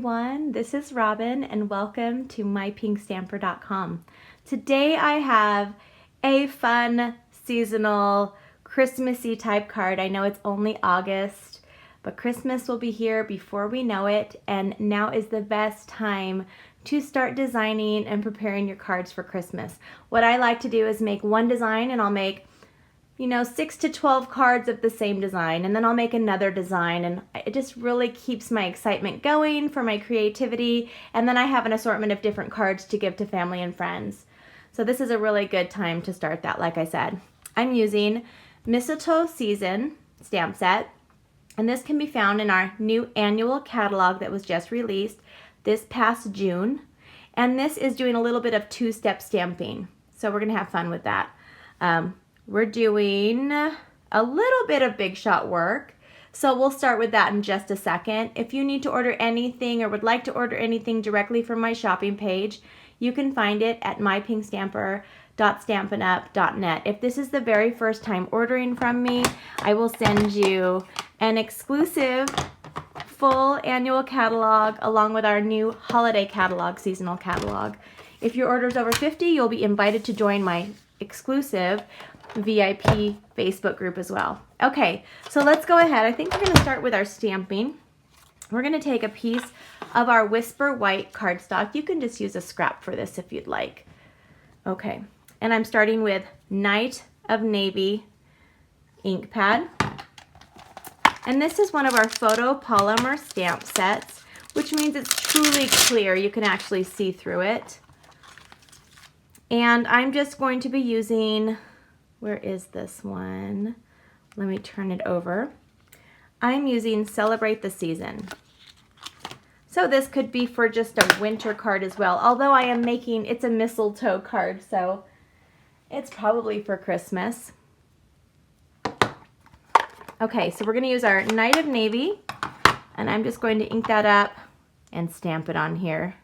everyone, this is Robyn and welcome to mypinkstamper.com. Today I have a fun seasonal Christmassy type card. I know it's only August, but Christmas will be here before we know it, and now is the best time to start designing and preparing your cards for Christmas. What I like to do is make one design, and I'll make 6 to 12 cards of the same design, and then I'll make another design, and it just really keeps my excitement going for my creativity, and then I have an assortment of different cards to give to family and friends. So this is a really good time to start that, like I said. I'm using Mistletoe Season stamp set, and this can be found in our new annual catalog that was just released this past June, and this is doing a little bit of two-step stamping, so we're gonna have fun with that. We're doing a little bit of big shot work, so we'll start with that in just a second. If you need to order anything or would like to order anything directly from my shopping page, you can find it at mypinkstamper.stampinup.net. If this is the very first time ordering from me, I will send you an exclusive full annual catalog along with our new holiday catalog, seasonal catalog. If your order is over 50, you'll be invited to join my exclusive VIP Facebook group as well. Okay, so let's go ahead. I think we're going to start with our stamping. We're going to take a piece of our Whisper White cardstock. You can just use a scrap for this if you'd like. Okay, and I'm starting with Night of Navy ink pad. And this is one of our photopolymer stamp sets, which means it's truly clear. You can actually see through it. And I'm just going to be using, where is this one? Let me turn it over. I'm using Celebrate the Season. So this could be for just a winter card as well, although I am making, it's a mistletoe card, so it's probably for Christmas. Okay, so we're gonna use our Night of Navy, and I'm just going to ink that up and stamp it on here.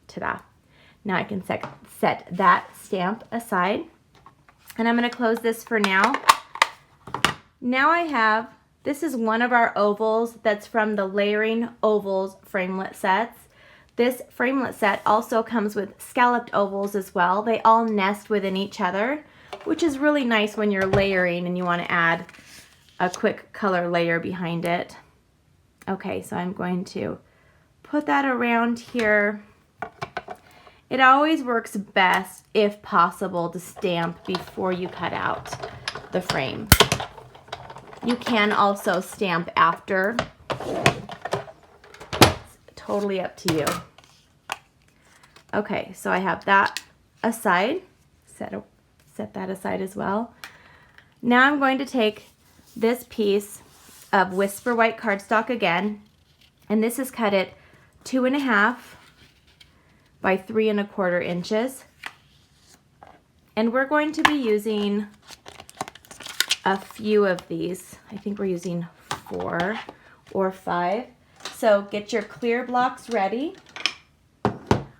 Ta-da. Now I can set that stamp aside, and I'm going to close this for now. Now I have, this is one of our ovals that's from the Layering Ovals framelit sets. This framelit set also comes with scalloped ovals as well. They all nest within each other, which is really nice when you're layering and you want to add a quick color layer behind it. Okay, so I'm going to put that around here. It always works best, if possible, to stamp before you cut out the frame. You can also stamp after. It's totally up to you. Okay, so I have that aside. Set that aside as well. Now I'm going to take this piece of Whisper White cardstock again, and this is cut at 2.5 by 3.25 inches. And we're going to be using a few of these. I think we're using 4 or 5. So get your clear blocks ready.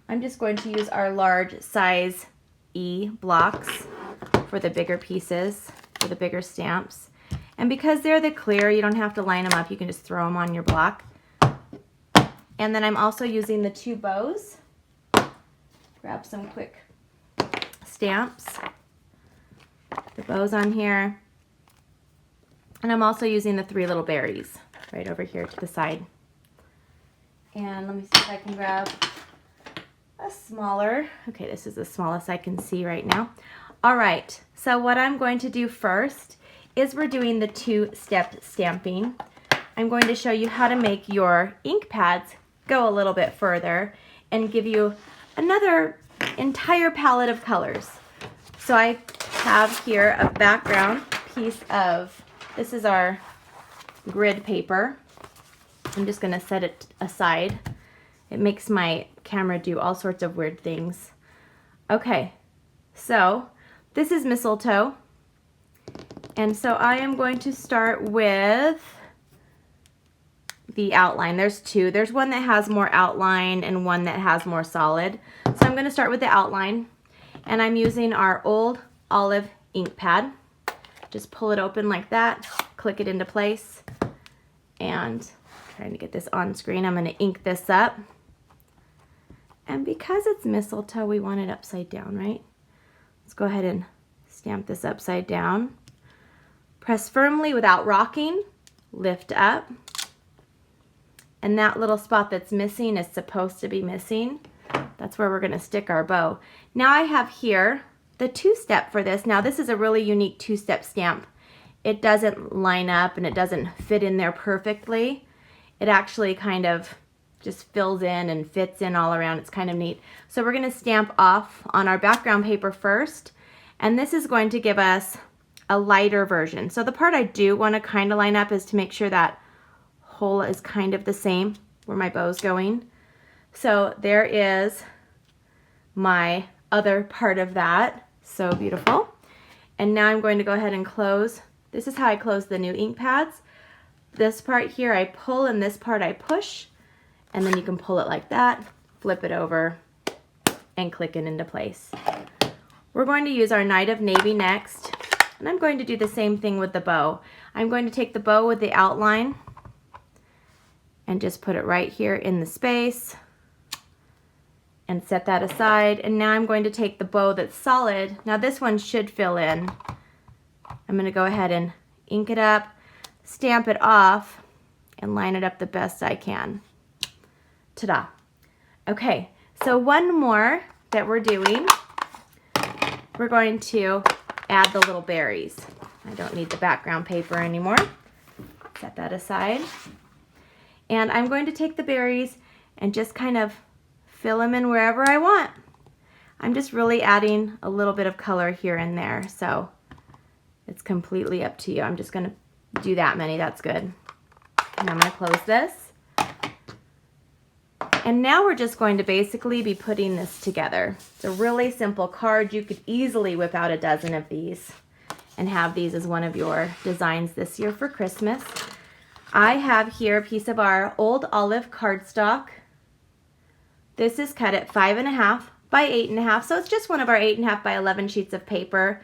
I'm just going to use our large size E blocks for the bigger pieces, for the bigger stamps. And because they're the clear, you don't have to line them up. You can just throw them on your block. And then I'm also using the 2 bows. Grab some quick stamps, the bows on here, and I'm also using the 3 little berries right over here to the side. And let me see if I can grab a smaller, okay, this is the smallest I can see right now. All right, so what I'm going to do first is we're doing the 2-step stamping. I'm going to show you how to make your ink pads go a little bit further and give you another entire palette of colors. So I have here a background piece of, this is our grid paper. I'm just going to set it aside. It makes my camera do all sorts of weird things. Okay, so this is Mistletoe. And so I am going to start with the outline. There's 2. There's one that has more outline and one that has more solid. So I'm going to start with the outline, and I'm using our old olive ink pad. Just pull it open like that, click it into place, and Trying to get this on screen. I'm going to ink this up. And because it's mistletoe, we want it upside down, right? Let's go ahead and stamp this upside down. Press firmly without rocking. Lift up. And that little spot that's missing is supposed to be missing. That's where we're going to stick our bow. Now I have here the two-step for this. Now this is a really unique two-step stamp. It doesn't line up and it doesn't fit in there perfectly. It actually kind of just fills in and fits in all around. It's kind of neat. So we're going to stamp off on our background paper first, and this is going to give us a lighter version. So the part I do want to kind of line up is to make sure that hole is kind of the same where my bow's going. So there is my other part of that. So beautiful. And now I'm going to go ahead and close. This is how I close the new ink pads. This part here I pull and this part I push, and then you can pull it like that, flip it over, and click it into place. We're going to use our Night of Navy next, and I'm going to do the same thing with the bow. I'm going to take the bow with the outline and just put it right here in the space and set that aside. And now I'm going to take the bow that's solid. Now this one should fill in. I'm going to go ahead and ink it up, stamp it off, and line it up the best I can. Ta-da. Okay, so one more that we're doing. We're going to add the little berries. I don't need the background paper anymore. Set that aside. And I'm going to take the berries and just kind of fill them in wherever I want. I'm just really adding a little bit of color here and there, so it's completely up to you. I'm just going to do that many. That's good. And I'm going to close this. And now we're just going to basically be putting this together. It's a really simple card. You could easily whip out a dozen of these and have these as one of your designs this year for Christmas. I have here a piece of our old olive cardstock. This is cut at 5.5 by 8.5, so it's just one of our 8.5 by 11 sheets of paper.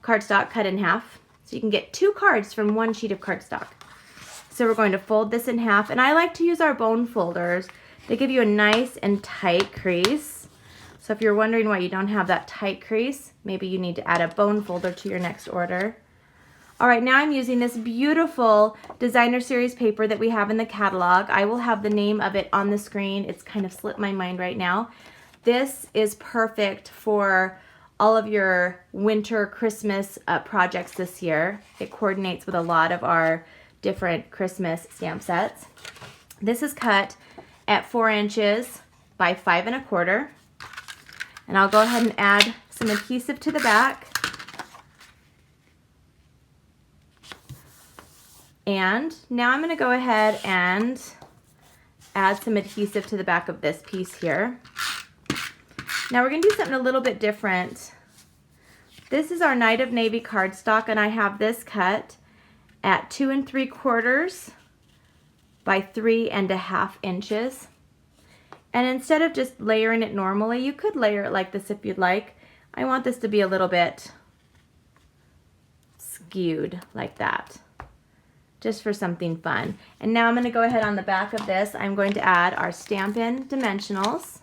Cardstock cut in half. So you can get 2 cards from 1 sheet of cardstock. So we're going to fold this in half, and I like to use our bone folders. They give you a nice and tight crease. So if you're wondering why you don't have that tight crease, maybe you need to add a bone folder to your next order. All right, now I'm using this beautiful designer series paper that we have in the catalog. I will have the name of it on the screen. It's kind of slipped my mind right now. This is perfect for all of your winter Christmas projects this year. It coordinates with a lot of our different Christmas stamp sets. This is cut at 4 inches by 5 1/4. And I'll go ahead and add some adhesive to the back. And now I'm going to go ahead and add some adhesive to the back of this piece here. Now we're going to do something a little bit different. This is our Night of Navy cardstock, and I have this cut at 2 3/4 by 3 1/2 inches. And instead of just layering it normally, you could layer it like this if you'd like. I want this to be a little bit skewed like that, just for something fun. And now I'm going to go ahead on the back of this. I'm going to add our Stampin' dimensionals.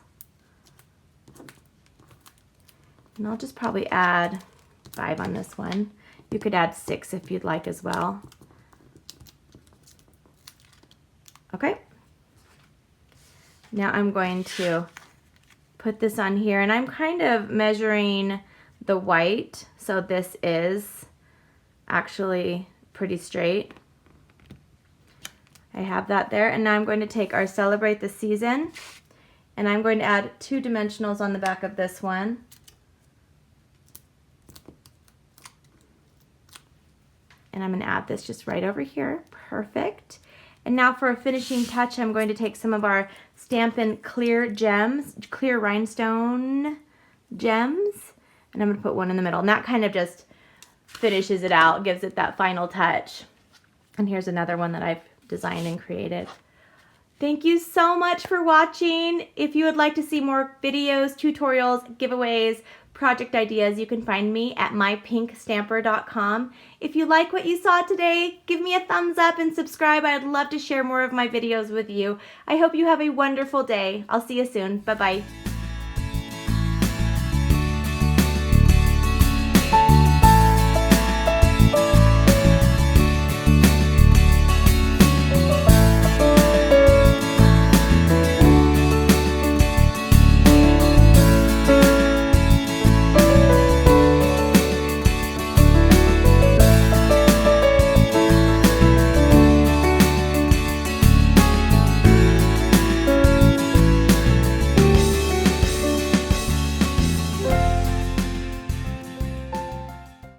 And I'll just probably add 5 on this one. You could add 6 if you'd like as well. Okay. Now I'm going to put this on here, and I'm kind of measuring the white, so this is actually pretty straight. I have that there, and now I'm going to take our Celebrate the Season, and I'm going to add 2 dimensionals on the back of this one. And I'm going to add this just right over here. Perfect. And now for a finishing touch, I'm going to take some of our Stampin' Clear Gems, Clear Rhinestone Gems, and I'm going to put one in the middle. And that kind of just finishes it out, gives it that final touch. And here's another one that I've designed and created. Thank you so much for watching. If you would like to see more videos, tutorials, giveaways, project ideas, you can find me at mypinkstamper.com. If you like what you saw today, give me a thumbs up and subscribe. I'd love to share more of my videos with you. I hope you have a wonderful day. I'll see you soon. Bye-bye.